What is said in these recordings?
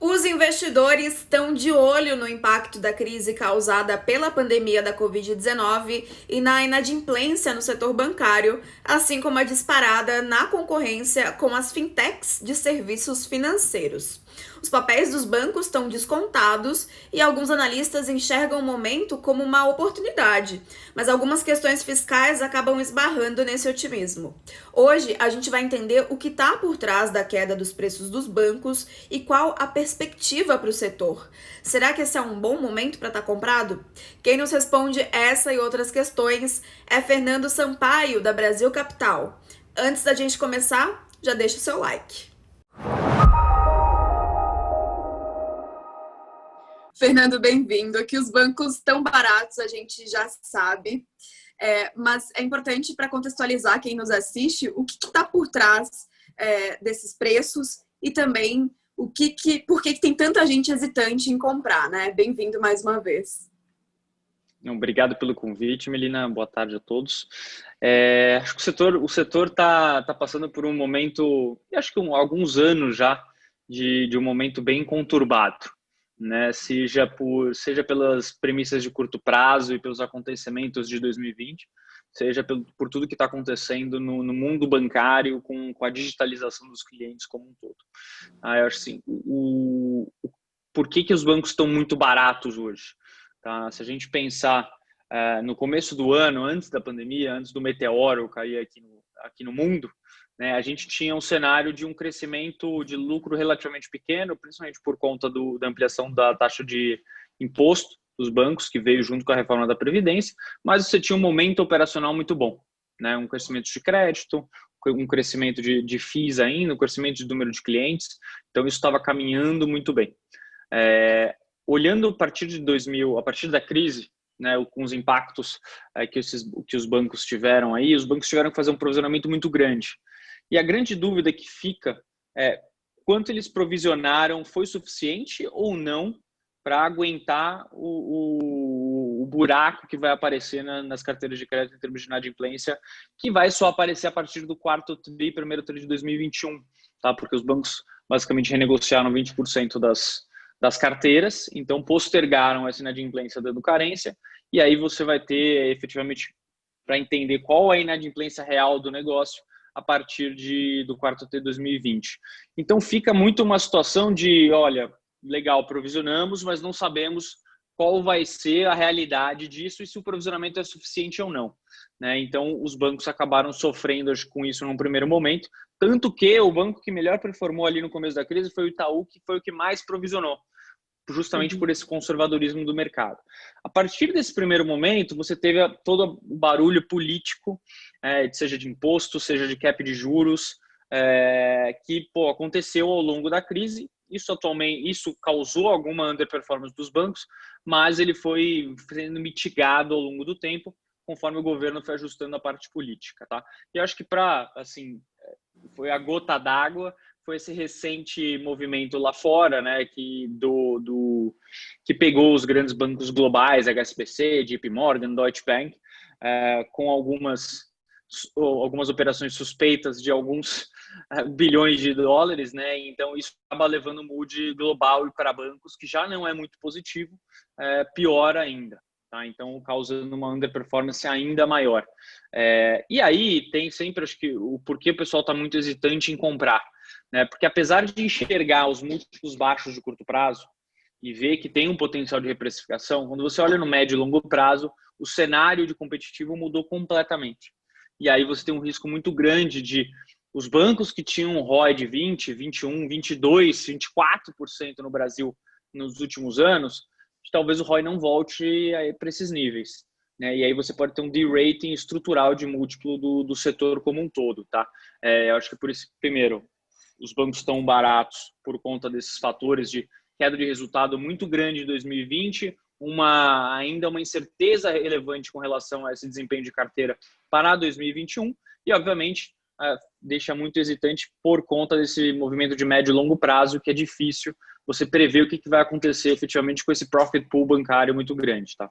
Os investidores estão de olho no impacto da crise causada pela pandemia da Covid-19 e na inadimplência no setor bancário, assim como a disparada na concorrência com as fintechs de serviços financeiros. Os papéis dos bancos estão descontados e alguns analistas enxergam o momento como uma oportunidade, mas algumas questões fiscais acabam esbarrando nesse otimismo. Hoje a gente vai entender o que está por trás da queda dos preços dos bancos e qual a perspectiva para o setor. Será que esse é um bom momento para estar comprado? Quem nos responde essa e outras questões é Fernando Sampaio, da Brasil Capital. Antes da gente começar, já deixa o seu like. Fernando, bem-vindo. Aqui os bancos estão baratos, a gente já sabe, mas é importante para contextualizar quem nos assiste o que está por trás desses preços e também por que tem tanta gente hesitante em comprar, né? Bem-vindo mais uma vez. Obrigado pelo convite, Melina. Boa tarde a todos. Acho que o setor está passando por um momento, acho que alguns anos já, de um momento bem conturbado, né? Seja pelas premissas de curto prazo e pelos acontecimentos de 2020, seja por tudo que está acontecendo no mundo bancário com a digitalização dos clientes como um todo. Eu acho assim, por que os bancos estão muito baratos hoje? Tá? Se a gente pensar no começo do ano, antes da pandemia, antes do meteoro cair aqui no mundo, né, a gente tinha um cenário de um crescimento de lucro relativamente pequeno, principalmente por conta da ampliação da taxa de imposto dos bancos, que veio junto com a reforma da Previdência, mas você tinha um momento operacional muito bom, né, um crescimento de crédito, um crescimento de FIIs ainda, um crescimento de número de clientes, então isso estava caminhando muito bem. Olhando a partir de 2000, a partir da crise, né, com os impactos que os bancos tiveram aí, os bancos tiveram que fazer um provisionamento muito grande. E a grande dúvida que fica é quanto eles provisionaram foi suficiente ou não para aguentar o buraco que vai aparecer nas carteiras de crédito em termos de inadimplência, que vai só aparecer a partir do primeiro tri de 2021, tá? Porque os bancos basicamente renegociaram 20% das carteiras, então postergaram essa inadimplência dando carência, e aí você vai ter efetivamente para entender qual é a inadimplência real do negócio a partir do quarto T de 2020. Então fica muito uma situação de, olha, legal, provisionamos, mas não sabemos qual vai ser a realidade disso e se o provisionamento é suficiente ou não, né? Então os bancos acabaram sofrendo com isso num primeiro momento, tanto que o banco que melhor performou ali no começo da crise foi o Itaú, que foi o que mais provisionou, justamente por esse conservadorismo do mercado. A partir desse primeiro momento, você teve todo o barulho político, seja de imposto, seja de cap de juros, que aconteceu ao longo da crise. Isso causou alguma underperformance dos bancos, mas ele foi sendo mitigado ao longo do tempo, conforme o governo foi ajustando a parte política, tá? E eu acho que foi a gota d'água, foi esse recente movimento lá fora, né, que pegou os grandes bancos globais, HSBC, JP Morgan, Deutsche Bank, com algumas operações suspeitas de alguns bilhões de dólares, né? Então isso acaba levando o mood global e para bancos, que já não é muito positivo, pior ainda. Tá? Então, causando uma underperformance ainda maior. E aí tem sempre, acho que, o porquê o pessoal está muito hesitante em comprar, né? Porque apesar de enxergar os múltiplos baixos de curto prazo e ver que tem um potencial de reprecificação, quando você olha no médio e longo prazo, o cenário de competitivo mudou completamente. E aí você tem um risco muito grande de os bancos que tinham um ROI de 20, 21, 22, 24% no Brasil nos últimos anos, talvez o ROI não volte para esses níveis, né? E aí você pode ter um de-rating estrutural de múltiplo do setor como um todo, tá? Eu acho que por isso, primeiro, os bancos estão baratos por conta desses fatores de queda de resultado muito grande em 2020, ainda uma incerteza relevante com relação a esse desempenho de carteira para 2021 e, obviamente, deixa muito hesitante por conta desse movimento de médio e longo prazo, que é difícil você prever o que vai acontecer efetivamente com esse profit pool bancário muito grande, tá?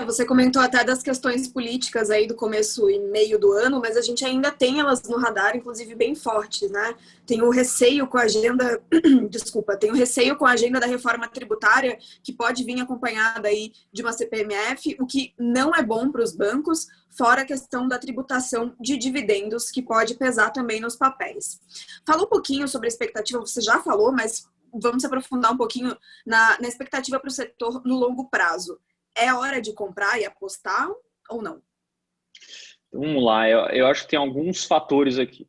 Você comentou até das questões políticas aí do começo e meio do ano, mas a gente ainda tem elas no radar, inclusive bem fortes, né? Tem o receio com a agenda, desculpa, tem o receio com a agenda da reforma tributária, que pode vir acompanhada aí de uma CPMF, o que não é bom para os bancos, fora a questão da tributação de dividendos, que pode pesar também nos papéis. Fala um pouquinho sobre a expectativa, você já falou, mas vamos se aprofundar um pouquinho na expectativa para o setor no longo prazo. É hora de comprar e apostar ou não? Vamos lá, eu acho que tem alguns fatores aqui.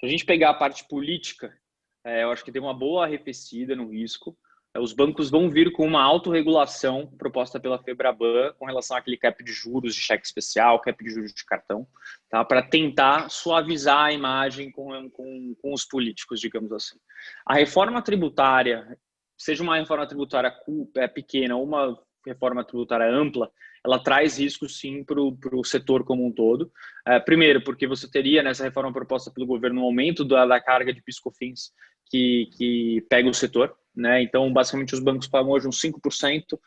Se a gente pegar a parte política, eu acho que tem uma boa arrefecida no risco. Os bancos vão vir com uma autorregulação proposta pela Febraban com relação àquele cap de juros de cheque especial, cap de juros de cartão, tá? Para tentar suavizar a imagem com os políticos, digamos assim. A reforma tributária, seja uma reforma tributária pequena ou uma reforma tributária ampla, ela traz riscos sim para o setor como um todo. Primeiro, porque você teria nessa reforma proposta pelo governo um aumento da carga de PIS/COFINS que pega o setor, né? Então, basicamente, os bancos pagam hoje uns 5%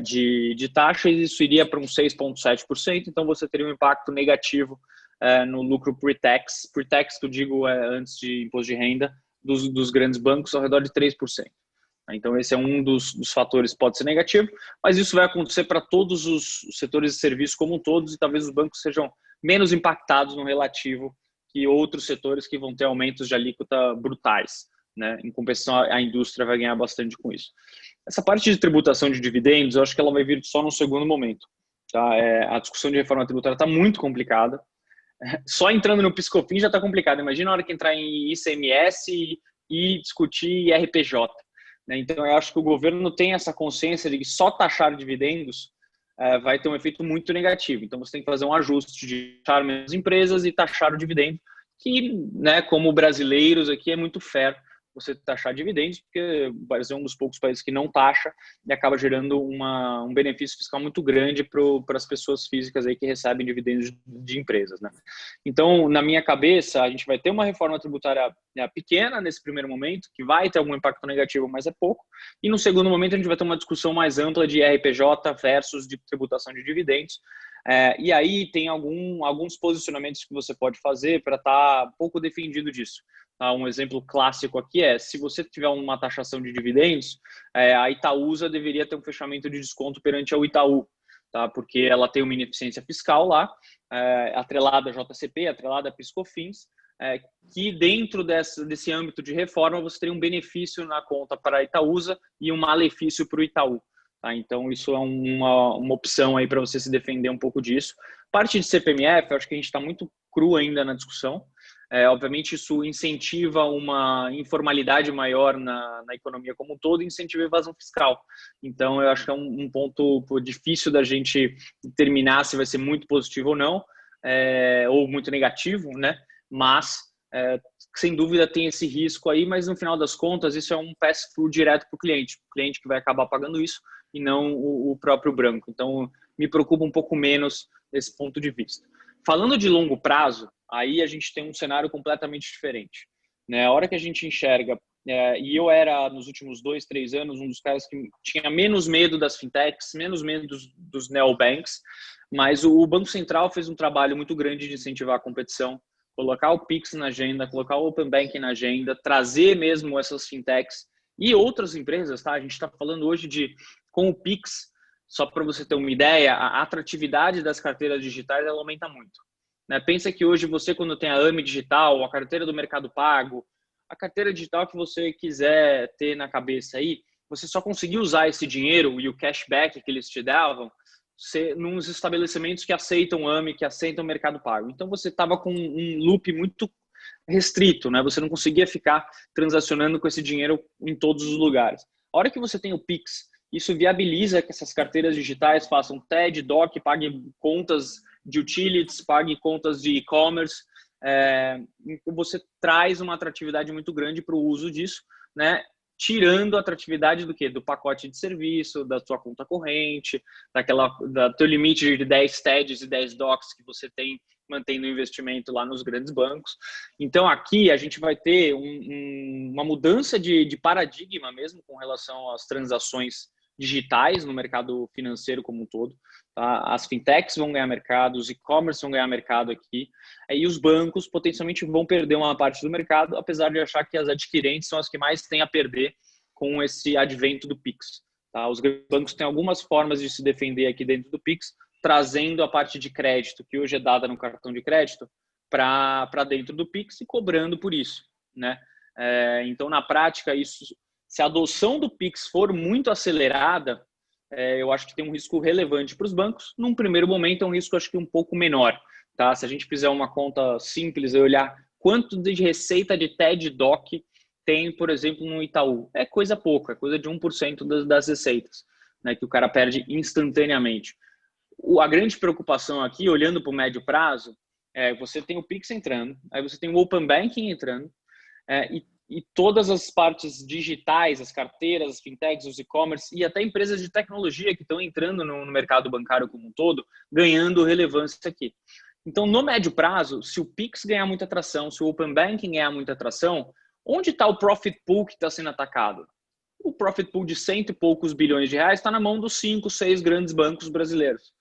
de taxa e isso iria para uns 6,7%, então você teria um impacto negativo no lucro pre-tax. Pre-tax, que eu digo, antes de imposto de renda, dos grandes bancos, ao redor de 3%. Então, esse é um dos fatores que pode ser negativo, mas isso vai acontecer para todos os setores de serviço como um todo, e talvez os bancos sejam menos impactados no relativo que outros setores que vão ter aumentos de alíquota brutais, né? Em compensação, a indústria vai ganhar bastante com isso. Essa parte de tributação de dividendos, eu acho que ela vai vir só no segundo momento. Tá? A discussão de reforma tributária está muito complicada. Só entrando no PIS/COFINS já está complicado. Imagina a hora que entrar em ICMS e discutir RPJ. Então, eu acho que o governo tem essa consciência de que só taxar dividendos vai ter um efeito muito negativo. Então, você tem que fazer um ajuste de taxar menos empresas e taxar o dividendo, que, né, como brasileiros aqui, é muito fair você taxar dividendos, porque o Brasil é um dos poucos países que não taxa e acaba gerando um benefício fiscal muito grande para as pessoas físicas aí que recebem dividendos de empresas, né? Então, na minha cabeça, a gente vai ter uma reforma tributária pequena nesse primeiro momento, que vai ter algum impacto negativo, mas é pouco, e no segundo momento a gente vai ter uma discussão mais ampla de RPJ versus de tributação de dividendos. E aí tem alguns posicionamentos que você pode fazer para estar um pouco defendido disso. Um exemplo clássico aqui se você tiver uma taxação de dividendos, a Itaúsa deveria ter um fechamento de desconto perante ao Itaú, tá? Porque ela tem uma ineficiência fiscal lá, atrelada a JCP, atrelada a PIS/COFINS, que dentro desse âmbito de reforma você teria um benefício na conta para a Itaúsa e um malefício para o Itaú. Tá? Então, isso é uma opção aí para você se defender um pouco disso. Parte de CPMF, eu acho que a gente está muito cru ainda na discussão. Obviamente, isso incentiva uma informalidade maior na economia como um todo e incentiva a evasão fiscal. Então, eu acho que é um ponto difícil da gente determinar se vai ser muito positivo ou não, ou muito negativo, né? Mas, sem dúvida, tem esse risco aí, mas no final das contas, isso é um pass-through direto para o cliente que vai acabar pagando isso e não o próprio banco. Então, me preocupa um pouco menos desse ponto de vista. Falando de longo prazo, aí a gente tem um cenário completamente diferente, né? A hora que a gente enxerga, e eu era, nos últimos 2, 3 anos, um dos caras que tinha menos medo das fintechs, menos medo dos neobanks, mas o Banco Central fez um trabalho muito grande de incentivar a competição, colocar o Pix na agenda, colocar o Open Banking na agenda, trazer mesmo essas fintechs e outras empresas, tá? A gente está falando hoje com o Pix, só para você ter uma ideia, a atratividade das carteiras digitais ela aumenta muito. Né? Pensa que hoje você, quando tem a AME Digital, a carteira do Mercado Pago, a carteira digital que você quiser ter na cabeça aí, você só conseguir usar esse dinheiro e o cashback que eles te davam nos estabelecimentos que aceitam AME, que aceitam Mercado Pago. Então, você estava com um loop muito restrito, né? Você não conseguia ficar transacionando com esse dinheiro em todos os lugares. A hora que você tem o Pix, isso viabiliza que essas carteiras digitais façam TED, DOC, paguem contas de utilities, paguem contas de e-commerce. Então você traz uma atratividade muito grande para o uso disso, né? Tirando a atratividade do quê? Do pacote de serviço, da sua conta corrente, da teu limite de 10 TEDs e 10 DOCs que você tem mantendo o investimento lá nos grandes bancos. Então, aqui a gente vai ter uma mudança de paradigma mesmo com relação às transações digitais no mercado financeiro como um todo. Tá? As fintechs vão ganhar mercado, os e-commerce vão ganhar mercado aqui, e os bancos potencialmente vão perder uma parte do mercado, apesar de achar que as adquirentes são as que mais têm a perder com esse advento do Pix. Tá? Os bancos têm algumas formas de se defender aqui dentro do Pix, trazendo a parte de crédito, que hoje é dada no cartão de crédito, para dentro do Pix e cobrando por isso, né? Então, na prática, se a adoção do Pix for muito acelerada, eu acho que tem um risco relevante para os bancos. Num primeiro momento, é um risco, acho que um pouco menor. Tá? Se a gente fizer uma conta simples e olhar quanto de receita de TED Doc tem, por exemplo, no Itaú, é coisa pouca, é coisa de 1% das receitas, né, que o cara perde instantaneamente. A grande preocupação aqui, olhando para o médio prazo, você tem o Pix entrando, aí você tem o Open Banking entrando, e todas as partes digitais, as carteiras, as fintechs, os e-commerce e até empresas de tecnologia que estão entrando no mercado bancário como um todo, ganhando relevância aqui. Então, no médio prazo, se o Pix ganhar muita atração, se o Open Banking ganhar muita atração, onde está o profit pool que está sendo atacado? O profit pool de 100 e poucos bilhões de reais está na mão dos 5, 6 grandes bancos brasileiros.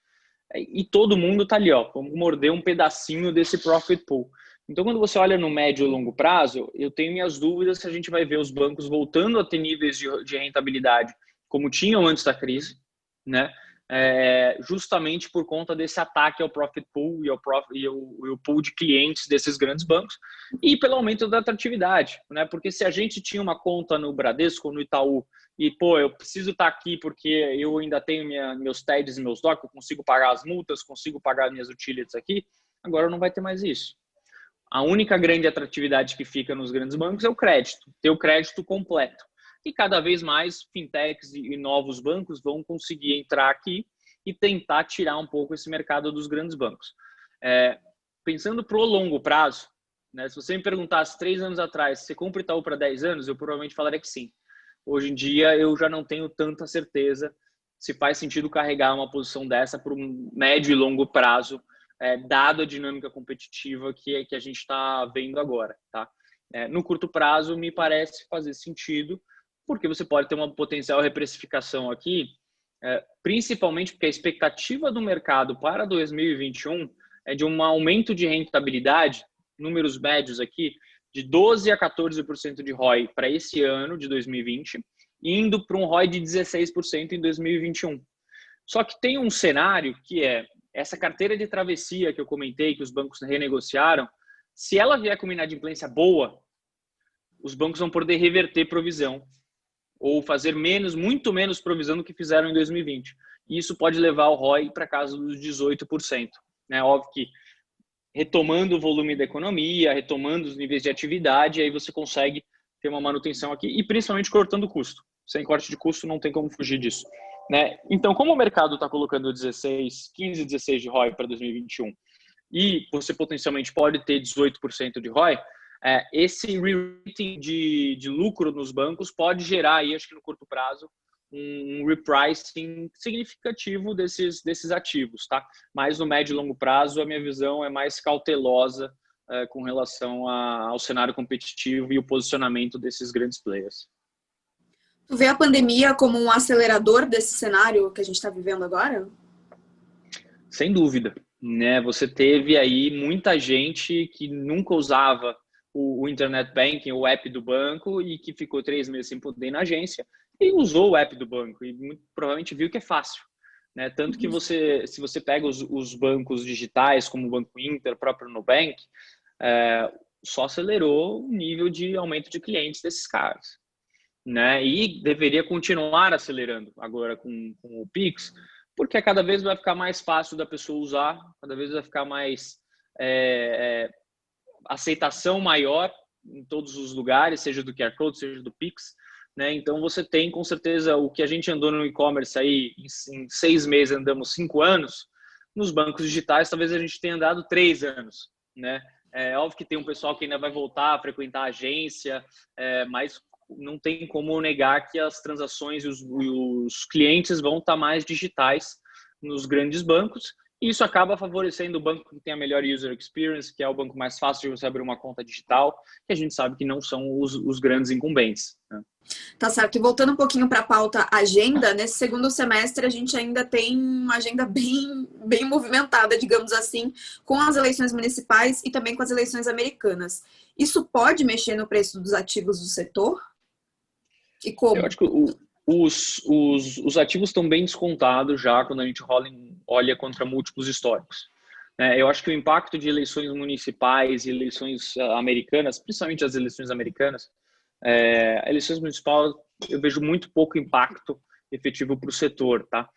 E todo mundo está ali, vamos morder um pedacinho desse profit pool. Então, quando você olha no médio e longo prazo, eu tenho minhas dúvidas se a gente vai ver os bancos voltando a ter níveis de rentabilidade como tinham antes da crise, né? Justamente por conta desse ataque ao profit pool e o pool de clientes desses grandes bancos e pelo aumento da atratividade, né? Porque se a gente tinha uma conta no Bradesco ou no Itaú e, eu preciso estar aqui porque eu ainda tenho meus TEDs e meus DOC, eu consigo pagar as multas, consigo pagar minhas utilities aqui, agora não vai ter mais isso. A única grande atratividade que fica nos grandes bancos é o crédito, ter o crédito completo. E cada vez mais fintechs e novos bancos vão conseguir entrar aqui e tentar tirar um pouco esse mercado dos grandes bancos. Pensando para o longo prazo, né, se você me perguntasse 3 anos atrás, você compra Itaú para 10 anos, eu provavelmente falaria que sim. Hoje em dia, eu já não tenho tanta certeza se faz sentido carregar uma posição dessa para um médio e longo prazo, dado a dinâmica competitiva que a gente está vendo agora. Tá? No curto prazo, me parece fazer sentido, porque você pode ter uma potencial reprecificação aqui, principalmente porque a expectativa do mercado para 2021 é de um aumento de rentabilidade, números médios aqui, de 12% a 14% de ROI para esse ano de 2020, indo para um ROI de 16% em 2021. Só que tem um cenário que essa carteira de travessia que eu comentei, que os bancos renegociaram, se ela vier com uma inadimplência boa, os bancos vão poder reverter provisão ou fazer muito menos provisão do que fizeram em 2020. E isso pode levar o ROI para casa dos 18%. Né? Óbvio que retomando o volume da economia, retomando os níveis de atividade, aí você consegue ter uma manutenção aqui e principalmente cortando o custo. Sem corte de custo não tem como fugir disso. Né? Então, como o mercado está colocando 15, 16 de ROI para 2021 e você potencialmente pode ter 18% de ROI, esse re-rating de lucro nos bancos pode gerar, aí, acho que no curto prazo, um repricing significativo desses ativos. Tá? Mas no médio e longo prazo, a minha visão é mais cautelosa com relação ao cenário competitivo e o posicionamento desses grandes players. Tu vê a pandemia como um acelerador desse cenário que a gente está vivendo agora? Sem dúvida. Né? Você teve aí muita gente que nunca usava o internet banking, o app do banco, e que ficou 3 meses sem poder ir na agência e usou o app do banco e muito provavelmente viu que é fácil. Né? Tanto que se você pega os bancos digitais, como o Banco Inter, o próprio Nubank, só acelerou o nível de aumento de clientes desses caras. Né? E deveria continuar acelerando agora com o Pix, porque cada vez vai ficar mais fácil da pessoa usar, cada vez vai ficar mais aceitação maior em todos os lugares, seja do QR Code, seja do Pix. Né? Então você tem com certeza o que a gente andou no e-commerce aí em 6 meses, andamos 5 anos, nos bancos digitais talvez a gente tenha andado 3 anos. Né? Óbvio que tem um pessoal que ainda vai voltar a frequentar a agência, mas não tem como negar que as transações e os clientes vão estar mais digitais nos grandes bancos E isso acaba favorecendo o banco que tem a melhor user experience, que é o banco mais fácil de você abrir uma conta digital, que a gente sabe que não são os grandes incumbentes, né? Tá certo. E voltando um pouquinho para a pauta agenda, nesse segundo semestre a gente ainda tem uma agenda bem movimentada, digamos assim, com as eleições municipais e também com as eleições americanas. Isso pode mexer no preço dos ativos do setor? E como? Eu acho que os ativos estão bem descontados já quando a gente olha contra múltiplos históricos. Eu acho que o impacto de eleições municipais e eleições americanas, principalmente as eleições americanas, a eleições municipais eu vejo muito pouco impacto efetivo para o setor, tá?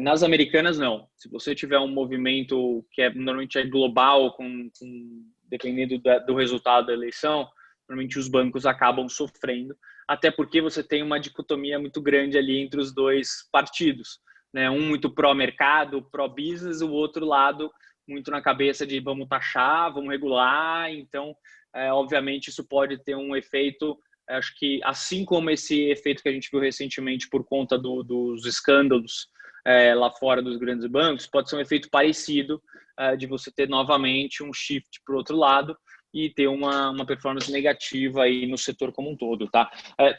Nas americanas, não. Se você tiver um movimento que normalmente é global, dependendo do resultado da eleição, normalmente os bancos acabam sofrendo, até porque você tem uma dicotomia muito grande ali entre os dois partidos, né? Um muito pró-mercado, pró-business, o outro lado muito na cabeça de vamos taxar, vamos regular. Então, obviamente, isso pode ter um efeito, acho que assim como esse efeito que a gente viu recentemente por conta dos escândalos lá fora dos grandes bancos, pode ser um efeito parecido de você ter novamente um shift para o outro lado e ter uma performance negativa aí no setor como um todo, tá?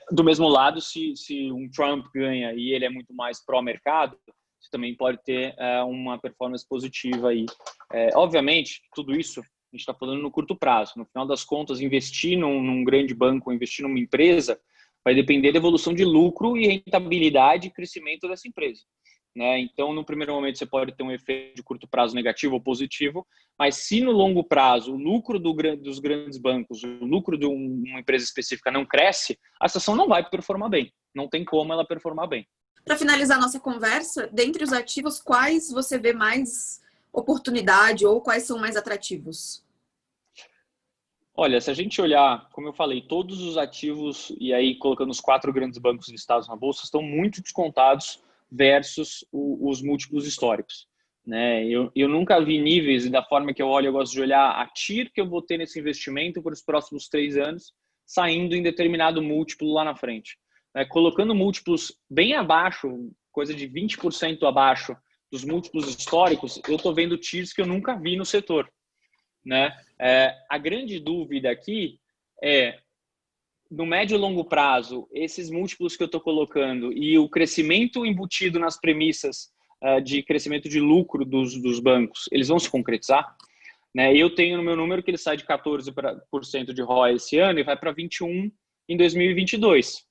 Do mesmo lado, se um Trump ganha e ele é muito mais pró-mercado, você também pode ter uma performance positiva aí. Obviamente, tudo isso a gente está falando no curto prazo. No final das contas, investir num grande banco, investir numa empresa, vai depender da evolução de lucro e rentabilidade e crescimento dessa empresa, né? Então, no primeiro momento, você pode ter um efeito de curto prazo negativo ou positivo, mas se no longo prazo o lucro dos grandes bancos, o lucro de uma empresa específica não cresce, a situação não vai performar bem. Não tem como ela performar bem. Para finalizar nossa conversa, dentre os ativos, quais você vê mais oportunidade ou quais são mais atrativos? Olha, se a gente olhar, como eu falei, todos os ativos, e aí colocando os 4 grandes bancos listados na Bolsa, estão muito descontados versus os múltiplos históricos, né? Eu nunca vi níveis, e da forma que eu olho, eu gosto de olhar a TIR que eu vou ter nesse investimento por os próximos 3 anos, saindo em determinado múltiplo lá na frente. Colocando múltiplos bem abaixo, coisa de 20% abaixo dos múltiplos históricos, eu estou vendo TIRs que eu nunca vi no setor, né? A grande dúvida aqui é, no médio e longo prazo, esses múltiplos que eu estou colocando e o crescimento embutido nas premissas de crescimento de lucro dos bancos, eles vão se concretizar? Né? Eu tenho no meu número que ele sai de 14% de ROI esse ano e vai para 21% em 2022.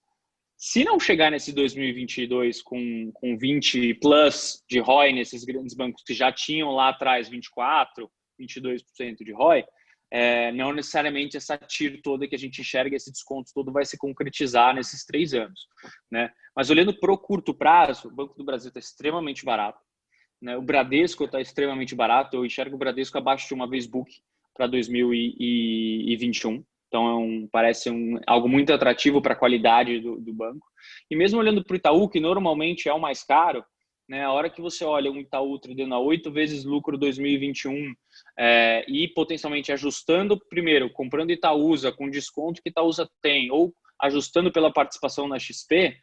Se não chegar nesse 2022 com 20 plus de ROI nesses grandes bancos que já tinham lá atrás 24%, 22% de ROI, não necessariamente essa TIR toda que a gente enxerga, esse desconto todo vai se concretizar nesses 3 anos, né? Mas olhando para o curto prazo, o Banco do Brasil está extremamente barato, né? O Bradesco está extremamente barato, eu enxergo o Bradesco abaixo de uma vez book para 2021. Então, parece algo muito atrativo para a qualidade do banco. E mesmo olhando para o Itaú, que normalmente é o mais caro, né, a hora que você olha um Itaú dando a 8 vezes lucro 2021 e potencialmente ajustando, primeiro, comprando Itaúsa com desconto que Itaúsa tem, ou ajustando pela participação na XP,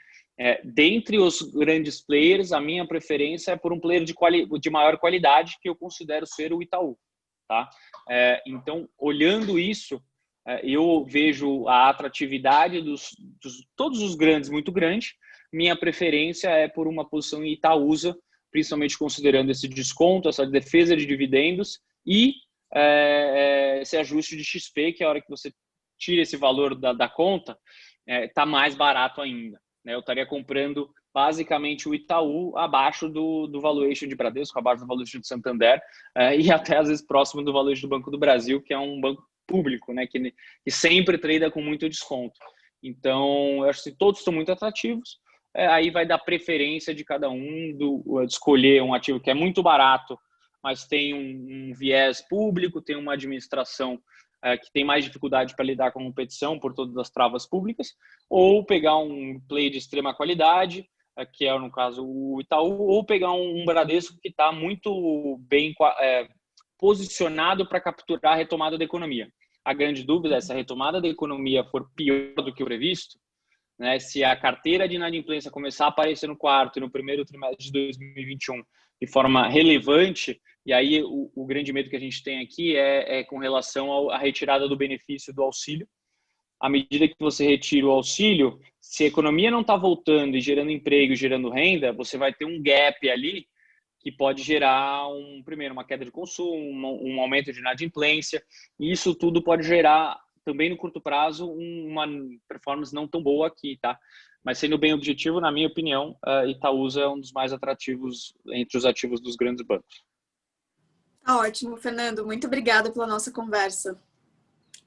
dentre os grandes players, a minha preferência é por um player de maior qualidade, que eu considero ser o Itaú. Tá? Então, olhando isso, eu vejo a atratividade todos os grandes muito grande. Minha preferência é por uma posição em Itaúsa, principalmente considerando esse desconto, essa defesa de dividendos e esse ajuste de XP, que a hora que você tira esse valor da conta, está mais barato ainda, né? Eu estaria comprando basicamente o Itaú abaixo do valuation de Bradesco, abaixo do valuation de Santander e até às vezes próximo do valuation do Banco do Brasil, que é um banco público, né, que sempre trada com muito desconto. Então, eu acho que todos estão muito atrativos. Aí vai dar preferência de cada um de escolher um ativo que é muito barato, mas tem um viés público, tem uma administração que tem mais dificuldade para lidar com a competição por todas as travas públicas, ou pegar um play de extrema qualidade, que é, no caso, o Itaú, ou pegar um Bradesco que está muito bem posicionado para capturar a retomada da economia. A grande dúvida é se a retomada da economia for pior do que o previsto, né? Se a carteira de inadimplência começar a aparecer no quarto e no primeiro trimestre de 2021 de forma relevante, e aí o grande medo que a gente tem aqui é com relação à retirada do benefício do auxílio. À medida que você retira o auxílio, se a economia não está voltando e gerando emprego e gerando renda, você vai ter um gap ali que pode gerar, primeiro, uma queda de consumo, um aumento de inadimplência, e isso tudo pode gerar, também no curto prazo, uma performance não tão boa aqui, tá? Mas sendo bem objetivo, na minha opinião, Itaúsa é um dos mais atrativos entre os ativos dos grandes bancos. Tá ótimo, Fernando. Muito obrigada pela nossa conversa.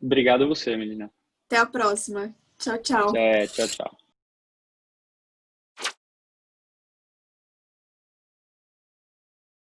Obrigado a você, Melina. Até a próxima. Tchau, tchau. Tchau, tchau.